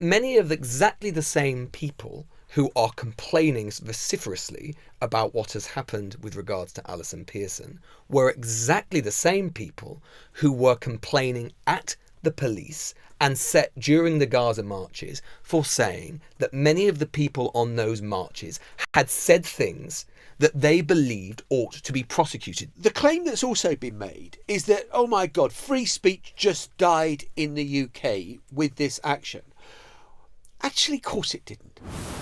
many of exactly the same people who are complaining vociferously about what has happened with regards to Allison Pearson were exactly the same people who were complaining at the police and set during the Gaza marches for saying that many of the people on those marches had said things that they believed ought to be prosecuted. The claim that's also been made is that, oh my God, free speech just died in the UK with this action. Actually, of course it didn't.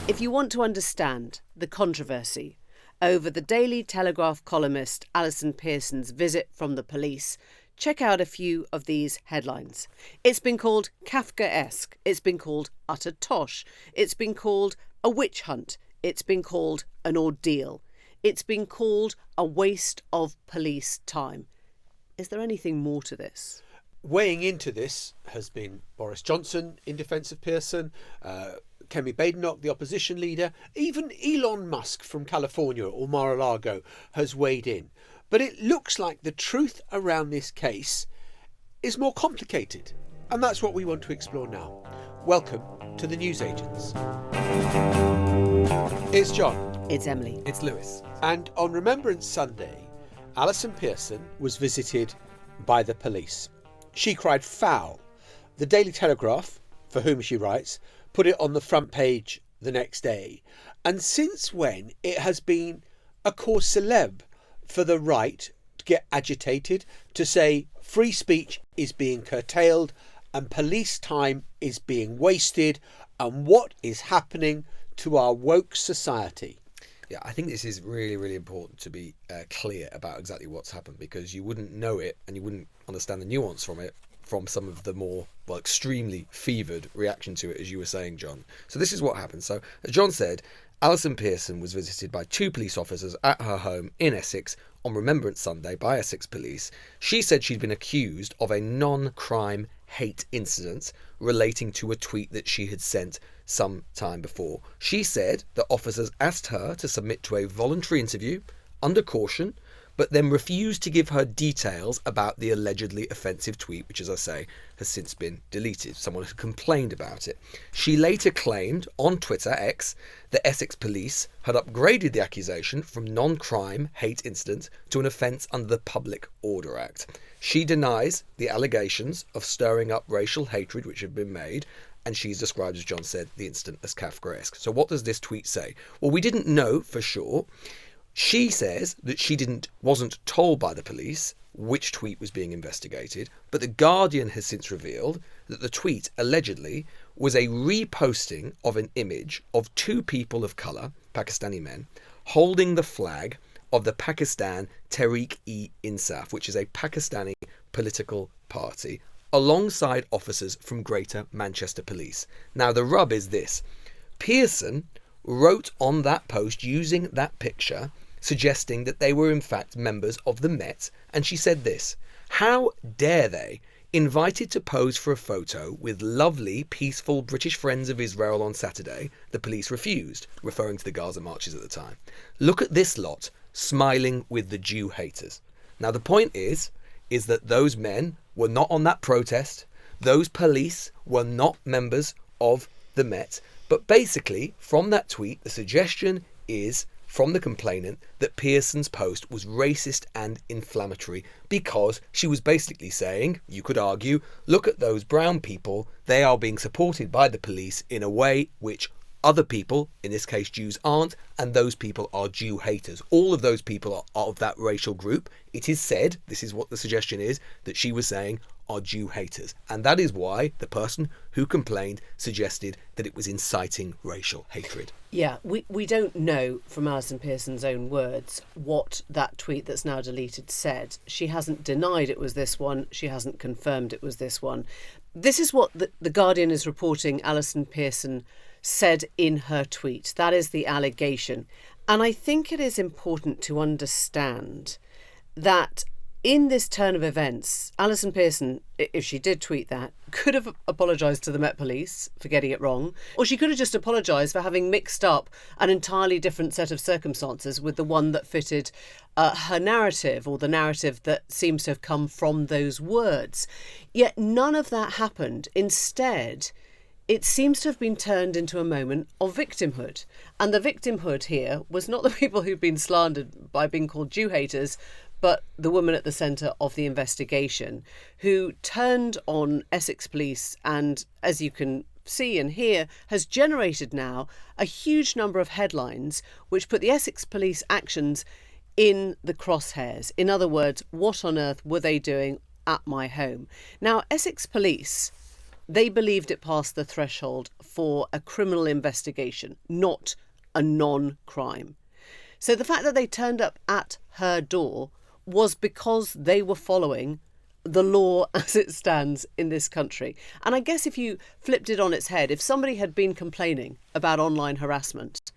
If you want to understand the controversy over the Daily Telegraph columnist Allison Pearson's visit from the police, check out a few of these headlines. It's been called Kafkaesque. It's been called utter tosh. It's been called a witch hunt. It's been called an ordeal. It's been called a waste of police time. Is there anything more to this? Weighing into this has been Boris Johnson in defence of Pearson, Kemi Badenoch, the opposition leader, even Elon Musk from California or Mar-a-Lago has weighed in. But it looks like the truth around this case is more complicated. And that's what we want to explore now. Welcome to the Newsagents. It's John. It's Emily. It's Lewis. And on Remembrance Sunday, Allison Pearson was visited by the police. She cried foul. The Daily Telegraph, for whom she writes, put it on the front page the next day. And since when it has been a cause célèbre for the right to get agitated, to say free speech is being curtailed and police time is being wasted, and what is happening to our woke society. Yeah, I think this is really, really important to be clear about exactly what's happened, because you wouldn't know it and you wouldn't understand the nuance from it from some of the more, well, extremely fevered reaction to it, as you were saying, John. So this is what happened. So, as John said, Allison Pearson was visited by 2 police officers at her home in Essex on Remembrance Sunday by Essex police. She said she'd been accused of a non-crime hate incident relating to a tweet that she had sent some time before. She said that officers asked her to submit to a voluntary interview under caution, but then refused to give her details about the allegedly offensive tweet, which, as I say, has since been deleted. Someone had complained about it. She later claimed on Twitter, X, that Essex police had upgraded the accusation from non-crime hate incident to an offence under the Public Order Act. She denies the allegations of stirring up racial hatred which have been made, and she's described, as John said, the incident as Kafkaesque. So what does this tweet say? Well, we didn't know for sure. She says that she wasn't told by the police which tweet was being investigated, but The Guardian has since revealed that the tweet allegedly was a reposting of an image of 2 people of colour, Pakistani men, holding the flag of the Pakistan Tehreek-e-Insaf, which is a Pakistani political party, alongside officers from Greater Manchester Police. Now, the rub is this. Pearson wrote on that post using that picture, suggesting that they were in fact members of the Met, and she said this: "How dare they? Invited to pose for a photo with lovely, peaceful British friends of Israel on Saturday, the police refused," referring to the Gaza marches at the time. "Look at this lot, smiling with the Jew haters." Now the point is that those men were not on that protest, those police were not members of the Met, but basically from that tweet the suggestion is from the complainant that Pearson's post was racist and inflammatory, because she was basically saying, you could argue, look at those brown people, they are being supported by the police in a way which other people, in this case Jews, aren't, and those people are Jew haters. All of those people are of that racial group. It is said, this is what the suggestion is, that she was saying are Jew haters. And that is why the person who complained suggested that it was inciting racial hatred. Yeah, we don't know from Allison Pearson's own words what that tweet that's now deleted said. She hasn't denied it was this one. She hasn't confirmed it was this one. This is what the Guardian is reporting Allison Pearson said in her tweet. That is the allegation. And I think it is important to understand that in this turn of events, Allison Pearson, if she did tweet that, could have apologised to the Met Police for getting it wrong, or she could have just apologised for having mixed up an entirely different set of circumstances with the one that fitted her narrative, or the narrative that seems to have come from those words. Yet none of that happened. Instead, it seems to have been turned into a moment of victimhood. And the victimhood here was not the people who've been slandered by being called Jew haters, but the woman at the centre of the investigation who turned on Essex police and, as you can see and hear, has generated now a huge number of headlines which put the Essex police actions in the crosshairs. In other words, what on earth were they doing at my home? Now, Essex police, they believed it passed the threshold for a criminal investigation, not a non-crime. So the fact that they turned up at her door was because they were following the law as it stands in this country. And I guess if you flipped it on its head, if somebody had been complaining about online harassment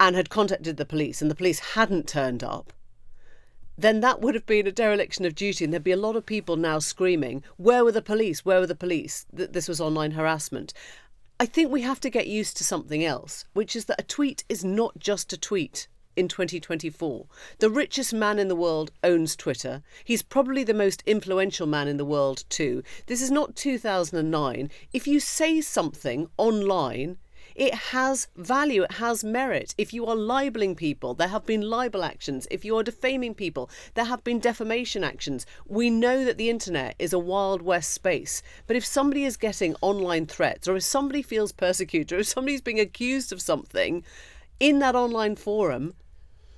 and had contacted the police and the police hadn't turned up, then that would have been a dereliction of duty, and there'd be a lot of people now screaming, where were the police? Where were the police? That this was online harassment. I think we have to get used to something else, which is that a tweet is not just a tweet in 2024. The richest man in the world owns Twitter. He's probably the most influential man in the world too. This is not 2009. If you say something online, it has value, it has merit. If you are libelling people, there have been libel actions. If you are defaming people, there have been defamation actions. We know that the internet is a Wild West space. But if somebody is getting online threats, or if somebody feels persecuted, or if somebody's being accused of something in that online forum,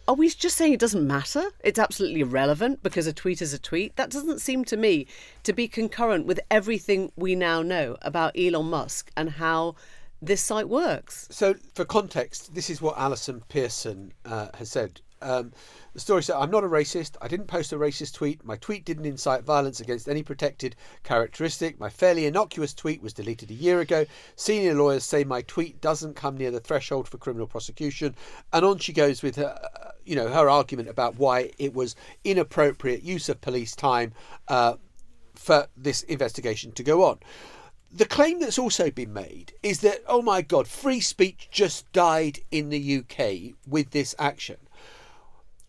are we just saying it doesn't matter? It's absolutely irrelevant because a tweet is a tweet? That doesn't seem to me to be concurrent with everything we now know about Elon Musk and how this site works. So, for context, this is what Allison Pearson has said. The story said, I'm not a racist. I didn't post a racist tweet. My tweet didn't incite violence against any protected characteristic. My fairly innocuous tweet was deleted a year ago. Senior lawyers say my tweet doesn't come near the threshold for criminal prosecution. And on she goes with her, her argument about why it was inappropriate use of police time for this investigation to go on. The claim that's also been made is that, oh my God, free speech just died in the UK with this action.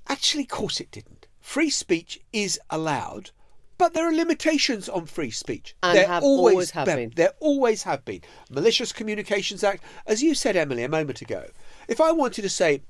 Actually, of course it didn't. Free speech is allowed, but there are limitations on free speech. And there always have been. There always have been. Malicious Communications Act, as you said, Emily, a moment ago. If I wanted to say,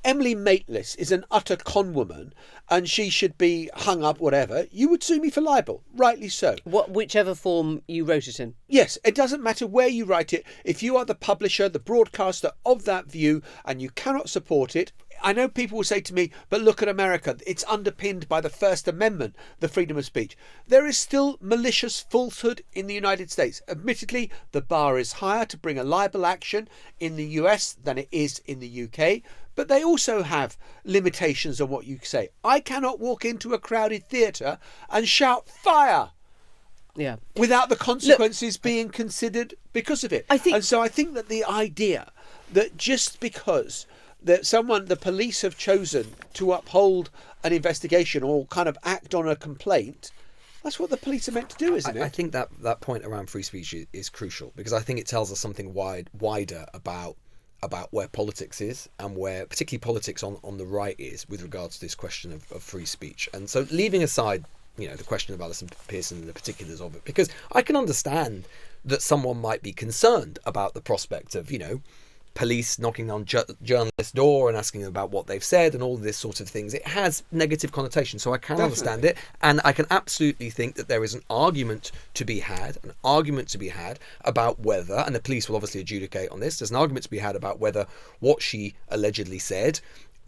Emily Maitlis is an utter con woman and she should be hung up, whatever, you would sue me for libel. Rightly so. Whichever form you wrote it in. Yes, it doesn't matter where you write it. If you are the publisher, the broadcaster of that view and you cannot support it, I know people will say to me, but look at America. It's underpinned by the First Amendment, the freedom of speech. There is still malicious falsehood in the United States. Admittedly, the bar is higher to bring a libel action in the US than it is in the UK. But they also have limitations on what you say. I cannot walk into a crowded theatre and shout fire without the consequences being considered because of it. And so I think that the idea that just because that the police have chosen to uphold an investigation or kind of act on a complaint, that's what the police are meant to do, isn't it? I think that point around free speech is crucial because I think it tells us something wider about where politics is and where particularly politics on the right is with regards to this question of free speech. And so leaving aside, the question of Allison Pearson and the particulars of it, because I can understand that someone might be concerned about the prospect of, police knocking on journalists' door and asking them about what they've said and all this sort of things. It has negative connotations, so I can understand it. And I can absolutely think that there is an argument to be had about whether, and the police will obviously adjudicate on this, there's an argument to be had about whether what she allegedly said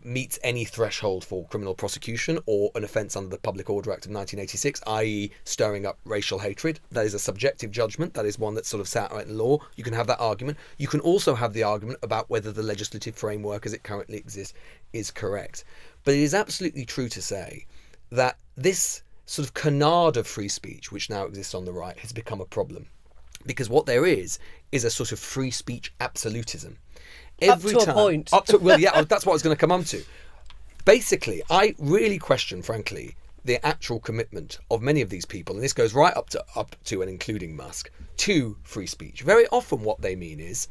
meets any threshold for criminal prosecution or an offence under the Public Order Act of 1986, i.e. stirring up racial hatred. That is a subjective judgment. That is one that's sort of set out in law. You can have that argument. You can also have the argument about whether the legislative framework as it currently exists is correct. But it is absolutely true to say that this sort of canard of free speech, which now exists on the right, has become a problem. Because what there is a sort of free speech absolutism. Every time, a point. That's what I was going to come on to. Basically, I really question, frankly, the actual commitment of many of these people, and this goes right up to and including Musk, to free speech. Very often what they mean is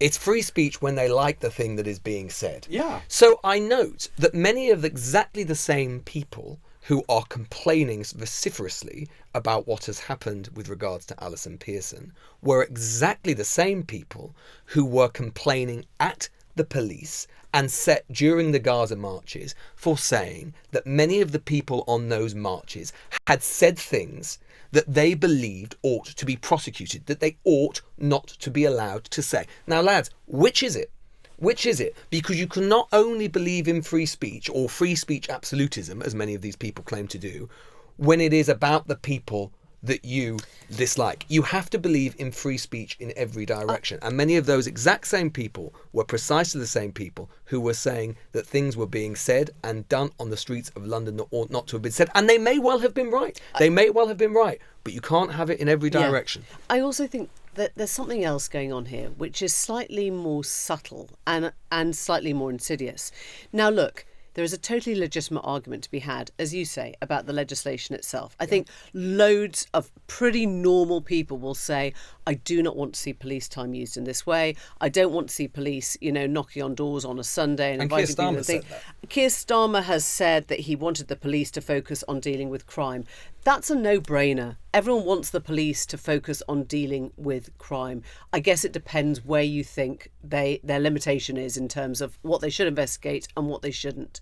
it's free speech when they like the thing that is being said. Yeah. So I note that many of exactly the same people who are complaining vociferously about what has happened with regards to Allison Pearson were exactly the same people who were complaining at the police and set during the Gaza marches for saying that many of the people on those marches had said things that they believed ought to be prosecuted, that they ought not to be allowed to say. Now, lads, which is it? Which is it? Because you can not only believe in free speech or free speech absolutism, as many of these people claim to do, when it is about the people that you dislike. You have to believe in free speech in every direction. And many of those exact same people were precisely the same people who were saying that things were being said and done on the streets of London that ought not to have been said. And they may well have been right. They may well have been right. But you can't have it in every direction. Yeah. I also think that there's something else going on here, which is slightly more subtle and slightly more insidious. Now, look, there is a totally legitimate argument to be had, as you say, about the legislation itself. I think loads of pretty normal people will say, I do not want to see police time used in this way. I don't want to see police, knocking on doors on a Sunday and inviting people to think. Keir Starmer has said that he wanted the police to focus on dealing with crime. That's a no-brainer. Everyone wants the police to focus on dealing with crime. I guess it depends where you think their limitation is in terms of what they should investigate and what they shouldn't.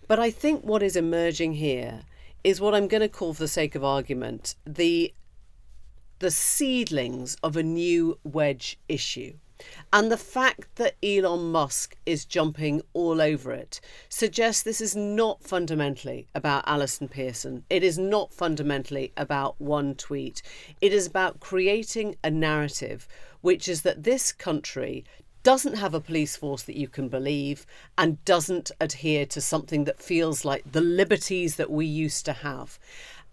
But I think what is emerging here is what I'm going to call, for the sake of argument, the seedlings of a new wedge issue. And the fact that Elon Musk is jumping all over it suggests this is not fundamentally about Allison Pearson. It is not fundamentally about one tweet. It is about creating a narrative, which is that this country doesn't have a police force that you can believe and doesn't adhere to something that feels like the liberties that we used to have.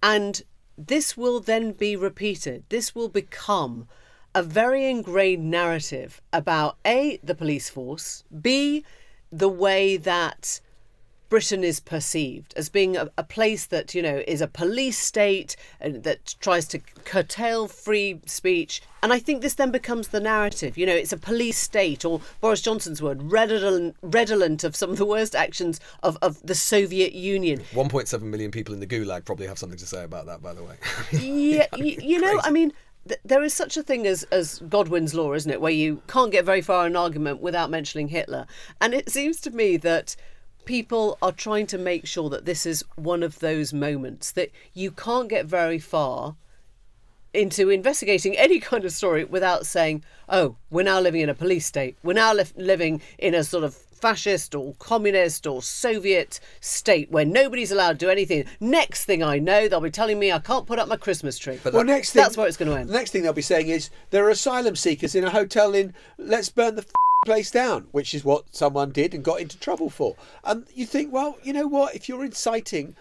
And this will then be repeated. This will become a very ingrained narrative about A, the police force, B, the way that Britain is perceived as being a place that, is a police state and that tries to curtail free speech. And I think this then becomes the narrative. It's a police state, or Boris Johnson's word, redolent of some of the worst actions of the Soviet Union. 1.7 million people in the Gulag probably have something to say about that, by the way. There is such a thing as Godwin's law, isn't it, where you can't get very far in an argument without mentioning Hitler. And it seems to me that people are trying to make sure that this is one of those moments that you can't get very far into investigating any kind of story without saying, oh, we're now living in a police state. We're now living in a sort of fascist or communist or Soviet state where nobody's allowed to do anything. Next thing I know, they'll be telling me I can't put up my Christmas tree. But that's where it's going to end. The next thing they'll be saying is there are asylum seekers in a hotel in let's burn the place down, which is what someone did and got into trouble for. And you think, well, you know what? If you're inciting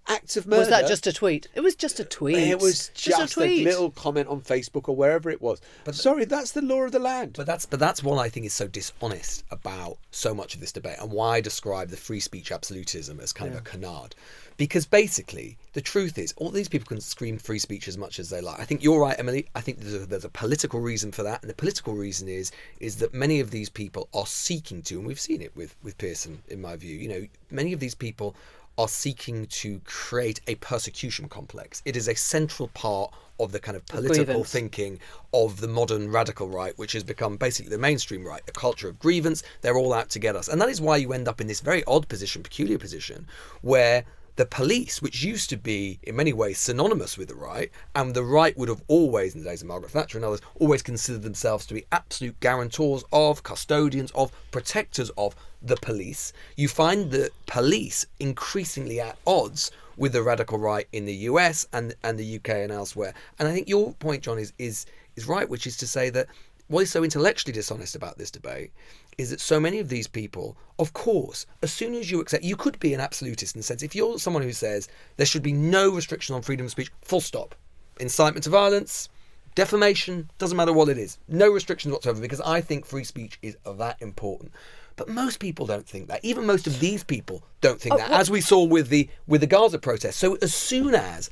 acts of murder... Was that just a tweet? It was just a tweet. It was just a little comment on Facebook or wherever it was. But sorry, that's the law of the land. But that's what I think is so dishonest about so much of this debate, and why I describe the free speech absolutism as kind of a canard. Because basically, the truth is, all these people can scream free speech as much as they like. I think you're right, Emily. I think there's a political reason for that. And the political reason is that many of these people are seeking to, and we've seen it with Pearson, in my view, many of these people are seeking to create a persecution complex. It is a central part of the kind of political thinking of the modern radical right, which has become basically the mainstream right, a culture of grievance. They're all out to get us. And that is why you end up in this very odd position, peculiar position, where the police, which used to be in many ways synonymous with the right, and the right would have always, in the days of Margaret Thatcher and others, always considered themselves to be absolute guarantors of, custodians of, protectors of the police. You find the police increasingly at odds with the radical right in the US and the UK and elsewhere. And I think your point, John, is right, which is to say that what is so intellectually dishonest about this debate is that so many of these people, of course, as soon as you accept, you could be an absolutist in the sense, if you're someone who says there should be no restriction on freedom of speech, full stop, incitement to violence, defamation, doesn't matter what it is, no restrictions whatsoever, because I think free speech is that important. But most people don't think that. Even most of these people don't think that, as we saw with the Gaza protest. So as soon as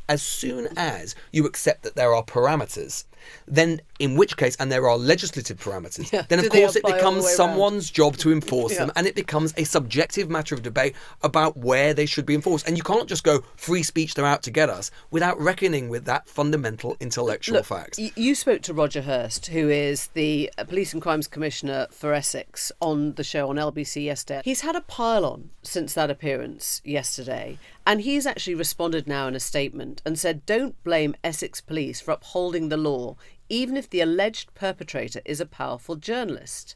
you accept that there are parameters then in which case, and there are legislative parameters, then Do of they course it apply all the becomes way someone's job to enforce them, Yeah. and it becomes a subjective matter of debate about where they should be enforced. And you can't just go, free speech, they're out to get us, without reckoning with that fundamental intellectual fact. You spoke to Roger Hurst, who is the Police and Crimes Commissioner for Essex, on the show on LBC yesterday. He's had a pile-on since that appearance yesterday, and he's actually responded now in a statement and said, don't blame Essex Police for upholding the law, even if the alleged perpetrator is a powerful journalist.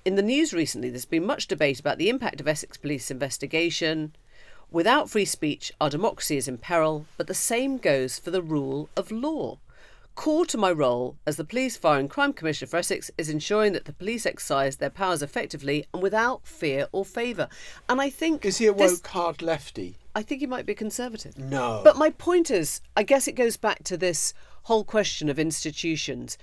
In the news recently, there's been much debate about the impact of Essex Police investigation. Without free speech, our democracy is in peril, but the same goes for the rule of law. Core to my role as the Police, Fire and Crime Commissioner for Essex is ensuring that the police exercise their powers effectively and without fear or favour. And I think... Is he a woke hard lefty? I think he might be conservative. No. But my point is, I guess it goes back to this whole question of institutions.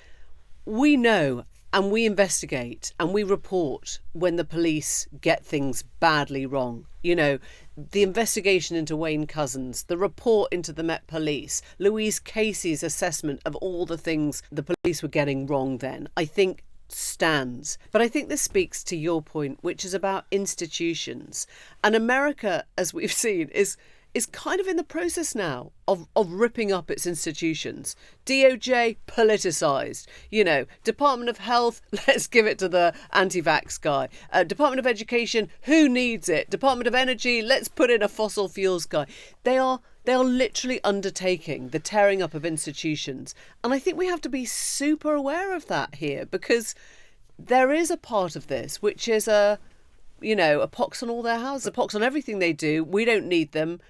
We know and we investigate and we report when the police get things badly wrong. You know, the investigation into Wayne Couzens, the report into the Met Police, Louise Casey's assessment of all the things the police were getting wrong then, I think stands. But I think this speaks to your point, which is about institutions. And America, as we've seen, is kind of in the process now of ripping up its institutions. DOJ, politicised. You know, Department of Health, let's give it to the anti-vax guy. Department of Education, who needs it? Department of Energy, let's put in a fossil fuels guy. They are literally undertaking the tearing up of institutions. And I think we have to be super aware of that here, because there is a part of this which is a pox on all their houses, a pox on everything they do. We don't need them.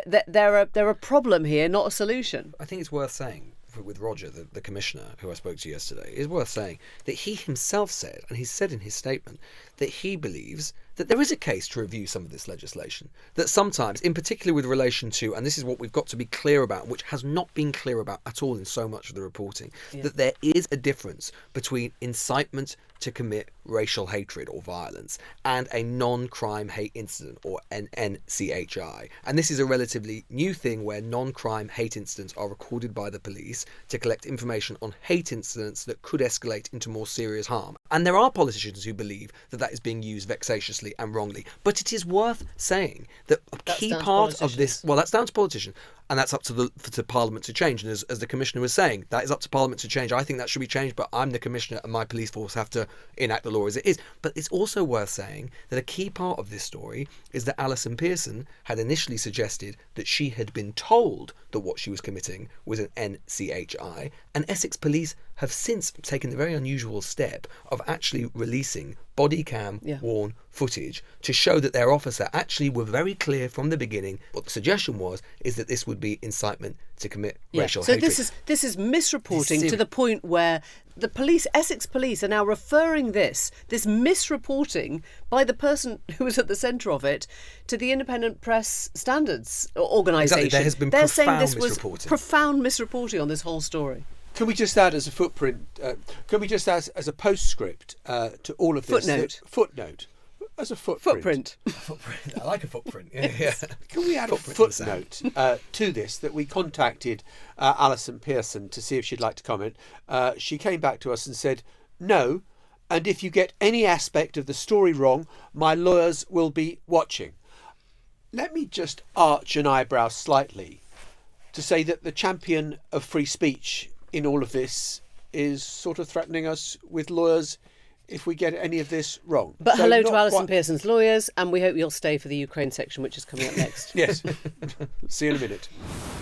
They're a problem here, not a solution. I think it's worth saying, with Roger, the commissioner who I spoke to yesterday, it's worth saying that he himself said, and he said in his statement, that he believes that there is a case to review some of this legislation. That sometimes, in particular with relation to, and this is what we've got to be clear about, which has not been clear about at all in so much of the reporting, that there is a difference between incitement to commit racial hatred or violence and a non-crime hate incident, or an NCHI. And this is a relatively new thing where non-crime hate incidents are recorded by the police to collect information on hate incidents that could escalate into more serious harm. And there are politicians who believe that that is being used vexatiously and wrongly. But it is worth saying that a key part of this, well, that's down to politicians, and that's up to Parliament to change. And as the Commissioner was saying, that is up to Parliament to change. I think that should be changed, but I'm the Commissioner and my police force have to enact the law as it is. But it's also worth saying that a key part of this story is that Allison Pearson had initially suggested that she had been told that what she was committing was an NCHI, and Essex Police have since taken the very unusual step of actually releasing body cam worn footage to show that their officer actually were very clear from the beginning. What the suggestion is that this would be incitement to commit racial hatred. So this is misreporting to the point where the police, Essex Police, are now referring this misreporting by the person who was at the centre of it to the Independent Press Standards Organisation. Exactly. There has been They're profound saying this was misreporting. profound misreporting on this whole story. Can we just add as a footprint, can we just add as a postscript to all of this? Footnote. As a footprint. Footprint. I like a footprint. Yeah. Can we add a footnote to this, that we contacted Allison Pearson to see if she'd like to comment. She came back to us and said, no, and if you get any aspect of the story wrong, my lawyers will be watching. Let me just arch an eyebrow slightly to say that the champion of free speech in all of this is sort of threatening us with lawyers if we get any of this wrong. But so hello to Alison Pearson's lawyers, and we hope you'll stay for the Ukraine section, which is coming up next. Yes. See you in a minute.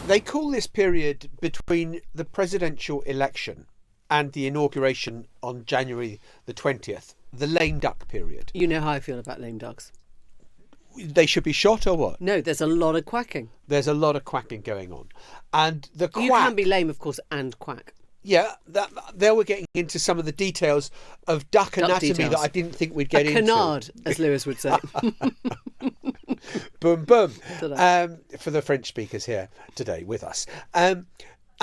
They call this period between the presidential election and the inauguration on January the 20th, the lame duck period. You know how I feel about lame ducks. They should be shot or what? No, there's a lot of quacking. There's a lot of quacking going on. And the quack... You can be lame, of course, and quack. Yeah, there we're getting into some of the details of duck anatomy that I didn't think we'd get into. A canard, as Lewis would say. Boom, boom. For the French speakers here today with us. I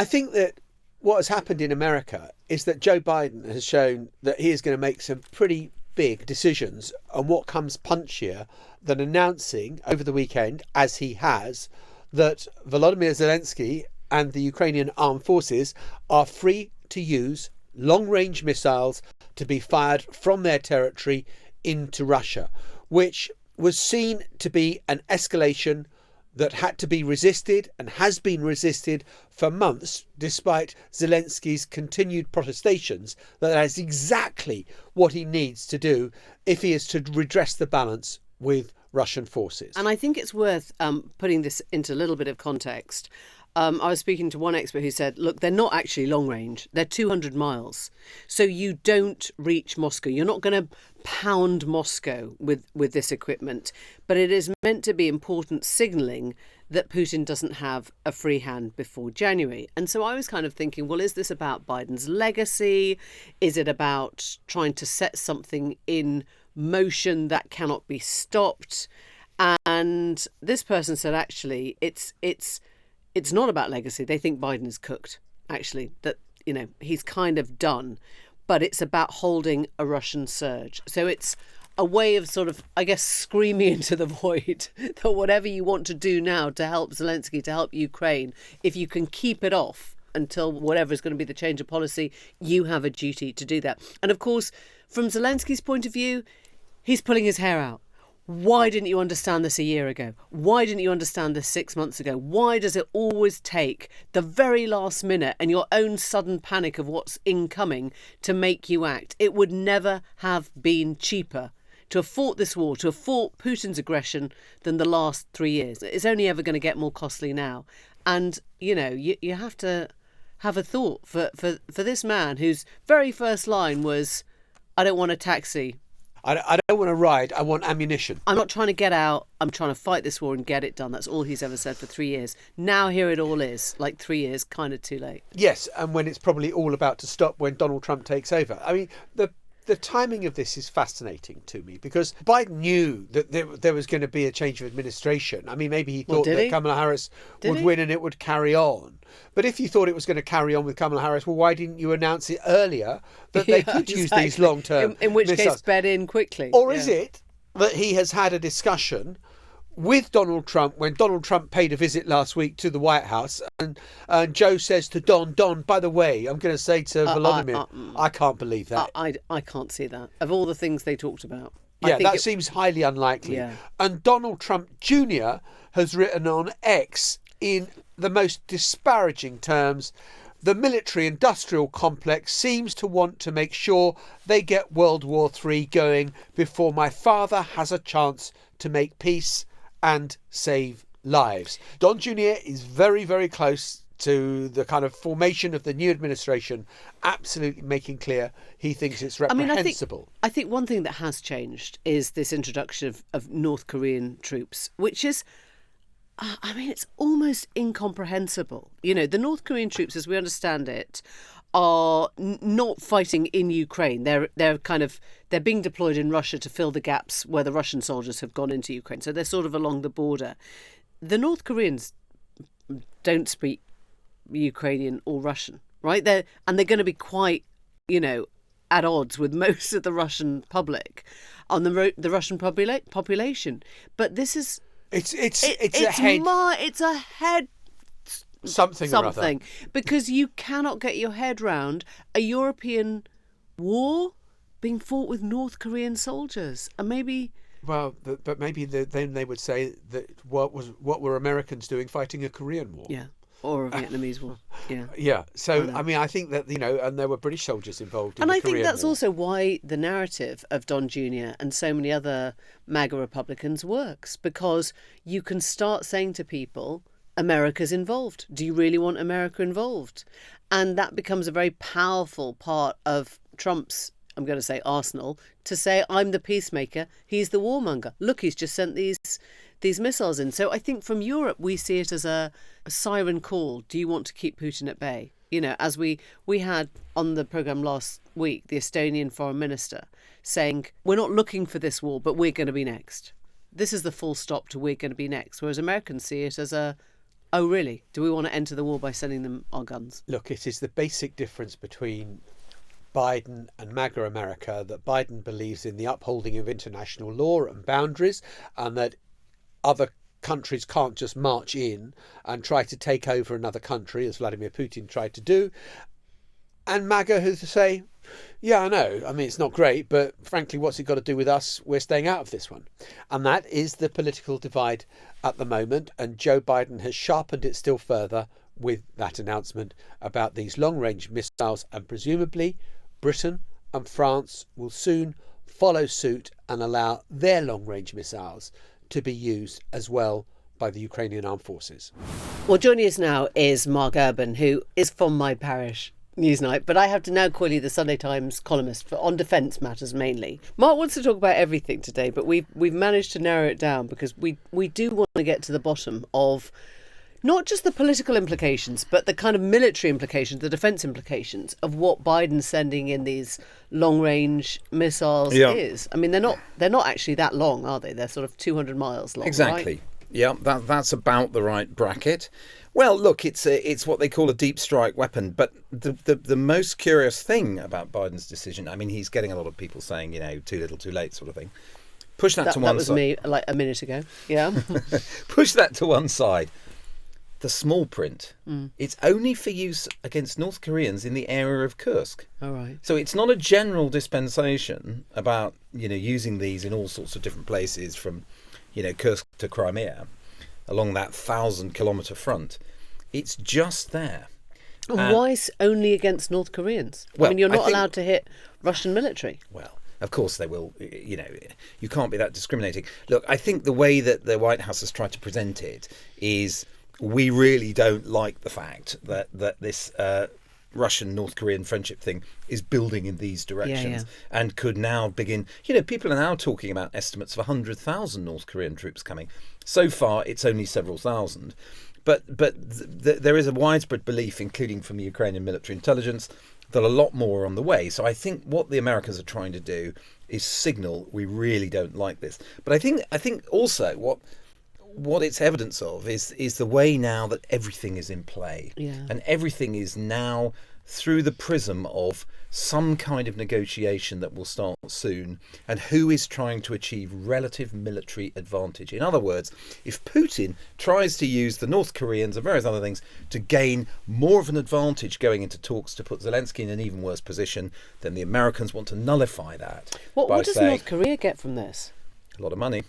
think that what has happened in America is that Joe Biden has shown that he is going to make some pretty big decisions, and what comes punchier than announcing over the weekend, as he has, that Volodymyr Zelenskyy and the Ukrainian armed forces are free to use long-range missiles to be fired from their territory into Russia, which was seen to be an escalation that had to be resisted and has been resisted for months, despite Zelensky's continued protestations that that's exactly what he needs to do if he is to redress the balance with Russian forces. And I think it's worth putting this into a little bit of context. I was speaking to one expert who said, look, they're not actually long range. They're 200 miles. So you don't reach Moscow. You're not going to pound Moscow with this equipment. But it is meant to be important signalling that Putin doesn't have a free hand before January. And so I was kind of thinking, well, is this about Biden's legacy? Is it about trying to set something in motion that cannot be stopped? And this person said, actually, it's not about legacy. They think Biden is cooked, actually, that, he's kind of done. But it's about holding a Russian surge. So it's a way of sort of, I guess, screaming into the void that whatever you want to do now to help Zelensky, to help Ukraine, if you can keep it off until whatever is going to be the change of policy, you have a duty to do that. And of course, from Zelensky's point of view, he's pulling his hair out. Why didn't you understand this a year ago? Why didn't you understand this 6 months ago? Why does it always take the very last minute and your own sudden panic of what's incoming to make you act? It would never have been cheaper to have fought this war, to have fought Putin's aggression than the last 3 years. It's only ever going to get more costly now. And, you have to have a thought for this man whose very first line was, I don't want a taxi. I don't want to ride, I want ammunition. I'm not trying to get out, I'm trying to fight this war and get it done. That's all he's ever said for 3 years. Now here it all is, like 3 years, kind of too late. Yes, and when it's probably all about to stop when Donald Trump takes over. I mean, the timing of this is fascinating to me because Biden knew that there was going to be a change of administration. I mean, maybe he thought that Kamala Harris would win and it would carry on. But if you thought it was going to carry on with Kamala Harris, well, why didn't you announce it earlier that they could use these long-term in which missiles? Case, bed in quickly. Or is it that he has had a discussion with Donald Trump when Donald Trump paid a visit last week to the White House and Joe says to Don, by the way, I'm going to say to Volodymyr, I can't believe that. I can't see that. Of all the things they talked about. Yeah, that seems highly unlikely. Yeah. And Donald Trump Jr. has written on X in the most disparaging terms, the military-industrial complex seems to want to make sure they get World War III going before my father has a chance to make peace and save lives. Don Jr. is very, very close to the kind of formation of the new administration, absolutely making clear he thinks it's reprehensible. I think one thing that has changed is this introduction of North Korean troops, which is, it's almost incomprehensible. The North Korean troops, as we understand it, are not fighting in Ukraine. They're being deployed in Russia to fill the gaps where the Russian soldiers have gone into Ukraine. So they're sort of along the border. The North Koreans don't speak Ukrainian or Russian, right? They're going to be quite, at odds with most of the Russian public on the Russian population. But this is it's a head. Something or other. Because you cannot get your head round a European war being fought with North Korean soldiers, and maybe. Well, but maybe then they would say that what were Americans doing fighting a Korean war? Yeah, or a Vietnamese war. Yeah. Yeah. So I think that and there were British soldiers involved in the Korean War. And I think that's also why the narrative of Don Jr. and so many other MAGA Republicans works, because you can start saying to people, America's involved. Do you really want America involved? And that becomes a very powerful part of Trump's, I'm going to say, arsenal, to say, I'm the peacemaker, he's the warmonger. Look, he's just sent these missiles in. So I think from Europe, we see it as a siren call. Do you want to keep Putin at bay? As we had on the programme last week, the Estonian foreign minister saying, we're not looking for this war, but we're going to be next. This is the full stop to we're going to be next. Whereas Americans see it as oh, really? Do we want to enter the war by sending them our guns? Look, it is the basic difference between Biden and MAGA America that Biden believes in the upholding of international law and boundaries, and that other countries can't just march in and try to take over another country, as Vladimir Putin tried to do. and MAGA who say, yeah, I know. I mean, it's not great, but frankly, what's it got to do with us? We're staying out of this one. And that is the political divide at the moment. And Joe Biden has sharpened it still further with that announcement about these long-range missiles. And presumably, Britain and France will soon follow suit and allow their long-range missiles to be used as well by the Ukrainian armed forces. Well, joining us now is Mark Urban, who is from my parish, Newsnight, but I have to now call you the Sunday Times columnist on defence matters mainly. Mark wants to talk about everything today, but we've managed to narrow it down because we do want to get to the bottom of not just the political implications, but the kind of military implications, the defence implications of what Biden's sending in these long-range missiles is. I mean, they're not actually that long, are they? They're sort of 200 miles long. Exactly. Right? Yeah, that's about the right bracket. Well, look, it's what they call a deep strike weapon. But the most curious thing about Biden's decision, I mean, he's getting a lot of people saying, too little, too late, sort of thing. Push that to one side. That was me like a minute ago. Yeah. Push that to one side. The small print. It's only for use against North Koreans in the area of Kursk. All right. So it's not a general dispensation about using these in all sorts of different places from Kursk to Crimea along that 1,000-kilometre front. It's just there. And why only against North Koreans? Well, I mean, you're not allowed to hit Russian military. Well, of course they will. You can't be that discriminating. Look, I think the way that the White House has tried to present it is we really don't like the fact that this Russian-North Korean friendship thing is building in these directions and could now begin. People are now talking about estimates of 100,000 North Korean troops coming. So far, it's only several thousand. But there is a widespread belief, including from the Ukrainian military intelligence, that a lot more are on the way. So I think what the Americans are trying to do is signal we really don't like this. But I think also what it's evidence of is the way now that everything is in play. Yeah. And everything is now through the prism of some kind of negotiation that will start soon, and who is trying to achieve relative military advantage. In other words, if Putin tries to use the North Koreans and various other things to gain more of an advantage going into talks to put Zelenskyy in an even worse position, then the Americans want to nullify that. What does North Korea get from this? A lot of money.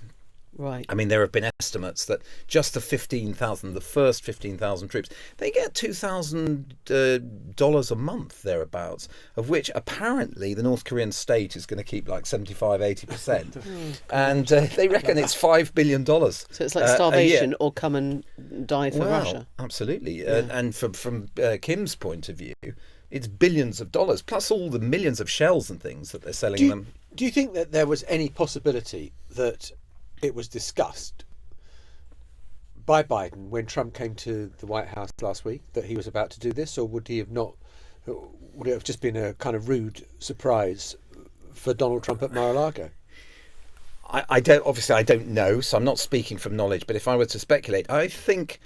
Right. I mean, there have been estimates that just the first 15,000 troops, they get $2,000 a month thereabouts, of which apparently the North Korean state is going to keep like 75-80%. And they reckon it's $5 billion. So it's like starvation or come and die for Russia. Absolutely. Yeah. And from Kim's point of view, it's billions of dollars, plus all the millions of shells and things that they're selling them. Do you think that there was any possibility that it was discussed by Biden when Trump came to the White House last week that he was about to do this, or would he have not? Would it have just been a kind of rude surprise for Donald Trump at Mar-a-Lago? I don't know, so I'm not speaking from knowledge. But if I were to speculate, I think,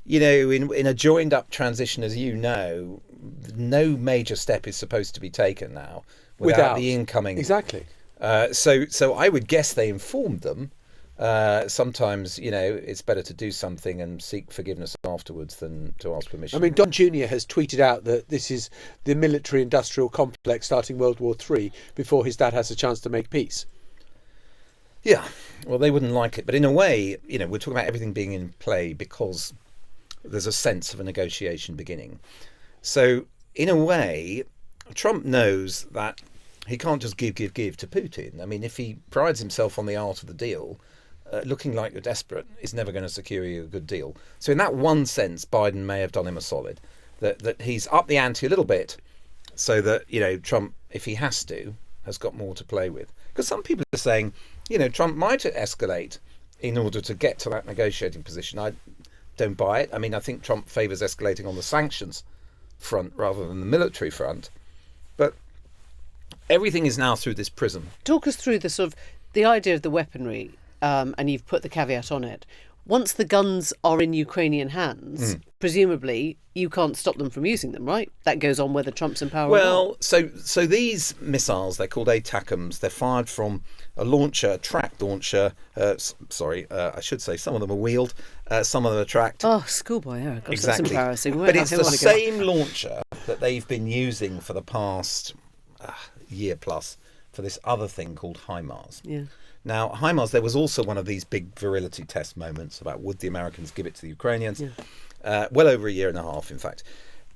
in a joined-up transition, as you know, no major step is supposed to be taken now without the incoming. Exactly. So I would guess they informed them. Sometimes, it's better to do something and seek forgiveness afterwards than to ask permission. I mean, Don Jr. has tweeted out that this is the military-industrial complex starting World War III before his dad has a chance to make peace. Yeah, well, they wouldn't like it. But in a way, we're talking about everything being in play because there's a sense of a negotiation beginning. So, in a way, Trump knows that he can't just give to Putin. I mean, if he prides himself on the art of the deal, looking like you're desperate is never going to secure you a good deal. So in that one sense, Biden may have done him a solid. That he's up the ante a little bit so that, Trump, if he has to, has got more to play with. Because some people are saying, Trump might escalate in order to get to that negotiating position. I don't buy it. I mean, I think Trump favours escalating on the sanctions front rather than the military front. But everything is now through this prism. Talk us through the idea of the weaponry, and you've put the caveat on it. once the guns are in Ukrainian hands, presumably you can't stop them from using them, right? That goes on whether Trump's in power or not. Well, so these missiles, they're called ATACMS. They're fired from a launcher, a tracked launcher. I should say some of them are wheeled, some of them are tracked. Oh, schoolboy error. Gosh, Exactly. that's embarrassing. But it's the same launcher that they've been using for the past year plus for this other thing called HIMARS. Yeah. Now, HIMARS, there was also one of these big virility test moments about would the Americans give it to the Ukrainians. Well over a year and a half, in fact.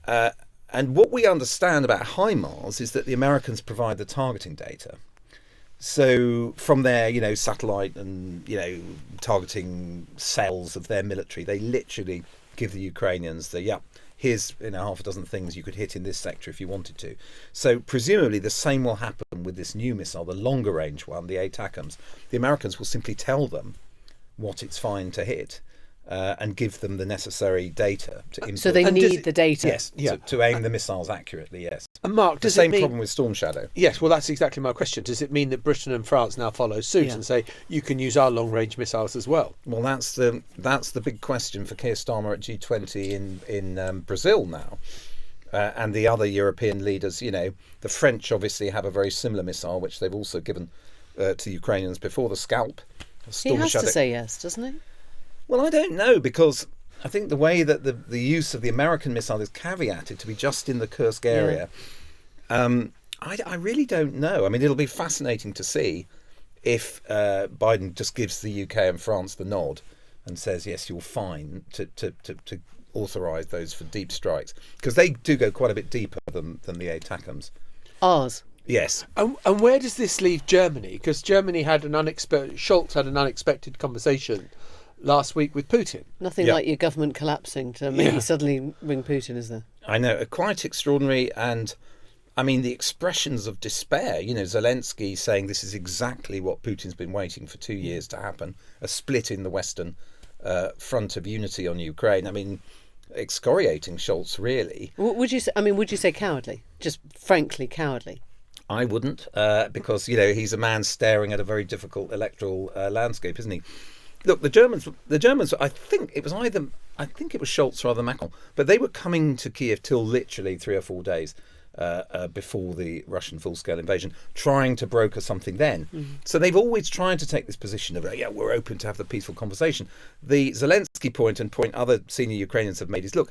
And what we understand about HIMARS is that the Americans provide the targeting data. So from their, satellite and, targeting cells of their military, they literally give the Ukrainians here's half a dozen things you could hit in this sector if you wanted to. So presumably the same will happen with this new missile, the longer range one, the ATACMS. The Americans will simply tell them what it's fine to hit and give them the necessary data to input. So they need the data. Yes, to aim the missiles accurately, yes. And Mark, the same problem with Storm Shadow. Yes, well, that's exactly my question. Does it mean that Britain and France now follow suit and say you can use our long-range missiles as well? Well, that's the big question for Keir Starmer at G20 in Brazil now, and the other European leaders. The French obviously have a very similar missile, which they've also given to the Ukrainians before, the Scalp. He has to say yes, doesn't he? Well, I don't know, because I think the way that the use of the American missile is caveated to be just in the Kursk area, I really don't know. I mean, it'll be fascinating to see if Biden just gives the UK and France the nod and says, yes, you're fine to authorise those for deep strikes, because they do go quite a bit deeper than the ATACMS. Ours. Yes. And where does this leave Germany? Because Germany had Scholz had an unexpected conversation last week with Putin. Nothing like your government collapsing to make you suddenly ring Putin, is there? I know, quite extraordinary. And I mean, the expressions of despair, Zelenskyy saying this is exactly what Putin's been waiting for 2 years to happen, a split in the Western front of unity on Ukraine. I mean, excoriating Scholz, really. Would you say cowardly? Just frankly cowardly? I wouldn't, because, he's a man staring at a very difficult electoral landscape, isn't he? Look, the Germans. I think it was Scholz rather than Macron, but they were coming to Kiev till literally 3 or 4 days before the Russian full-scale invasion, trying to broker something then. Mm-hmm. So they've always tried to take this position of, we're open to have the peaceful conversation. The Zelenskyy point other senior Ukrainians have made is, look,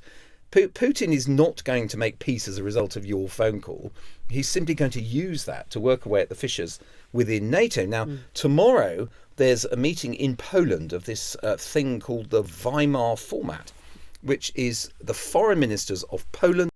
Putin is not going to make peace as a result of your phone call. He's simply going to use that to work away at the fissures within NATO. Now, tomorrow there's a meeting in Poland of this thing called the Weimar format, which is the foreign ministers of Poland,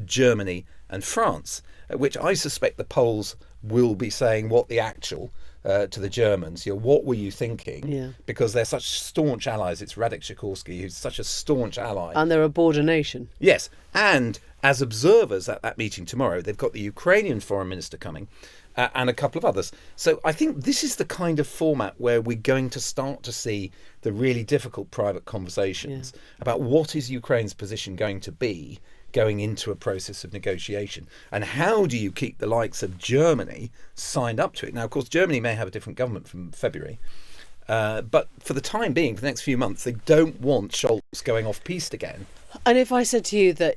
Germany and France, which I suspect the Poles will be saying what the actual to the Germans, what were you thinking? Yeah. Because they're such staunch allies. It's Radek Sikorski, who's such a staunch ally. And they're a border nation. Yes. And as observers at that meeting tomorrow, they've got the Ukrainian foreign minister coming and a couple of others. So I think this is the kind of format where we're going to start to see the really difficult private conversations about what is Ukraine's position going to be going into a process of negotiation, and how do you keep the likes of Germany signed up to it? Now, of course, Germany may have a different government from February, but for the time being, for the next few months, they don't want Scholz going off piste again. And if I said to you that,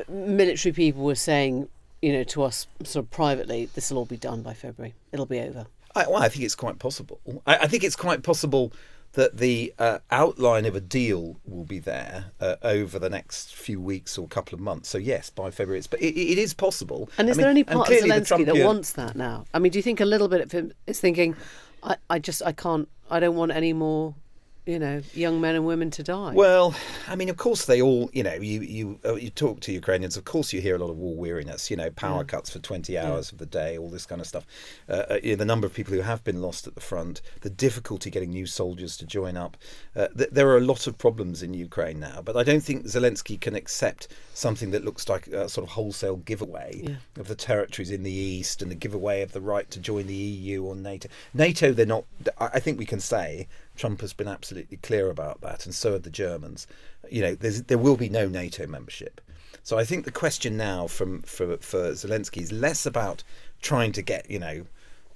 military people were saying, to us sort of privately, this will all be done by February, it'll be over. I think it's quite possible. I think it's quite possible that the outline of a deal will be there over the next few weeks or couple of months. So yes, by February, but it is possible. And is there any part of Zelenskyy that wants that now? I mean, do you think a little bit of him is thinking, I don't want any more, young men and women to die? Well, I mean, of course they all, you talk to Ukrainians, of course you hear a lot of war weariness, power cuts for 20 hours of the day, all this kind of stuff. The number of people who have been lost at the front, the difficulty getting new soldiers to join up. There are a lot of problems in Ukraine now, but I don't think Zelenskyy can accept something that looks like a sort of wholesale giveaway of the territories in the east and the giveaway of the right to join the EU or NATO. NATO, they're not, I think we can say, Trump has been absolutely clear about that, and so have the Germans. There will be no NATO membership. So I think the question now for Zelenskyy is less about trying to get, the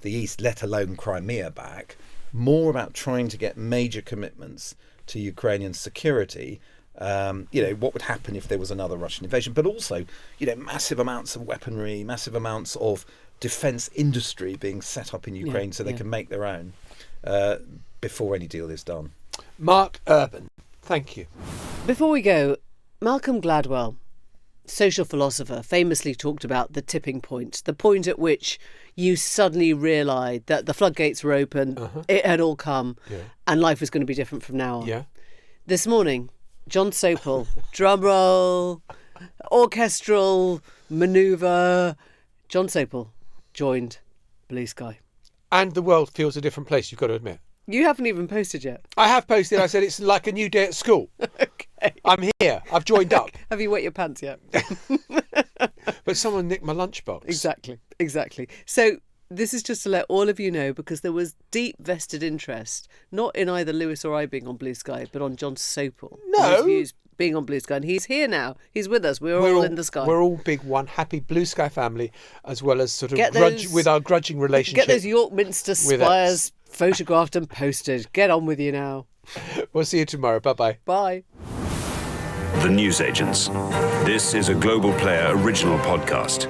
East, let alone Crimea, back, more about trying to get major commitments to Ukrainian security. What would happen if there was another Russian invasion, but also, massive amounts of weaponry, massive amounts of defence industry being set up in Ukraine so they can make their own before any deal is done. Mark Urban, thank you. Before we go, Malcolm Gladwell, social philosopher, famously talked about the tipping point, the point at which you suddenly realised that the floodgates were open, it had all come, and life was going to be different from now on. Yeah. This morning, John Sopel, drum roll, orchestral manoeuvre, John Sopel joined Blue Sky. And the world feels a different place, you've got to admit. You haven't even posted yet. I have posted. I said it's like a new day at school. Okay. I'm here. I've joined up. Have you wet your pants yet? But someone nicked my lunchbox. Exactly. So this is just to let all of you know, because there was deep vested interest, not in either Lewis or I being on Blue Sky, but on John Sopel. No. His views being on Blue Sky. And he's here now. He's with us. We're all in the sky. We're all big one happy Blue Sky family, as well as sort of with our grudging relationship. Get those York Minster spires photographed and posted. Get on with you now. We'll see you tomorrow. Bye-bye. Bye. The Newsagents. This is a Global Player original podcast.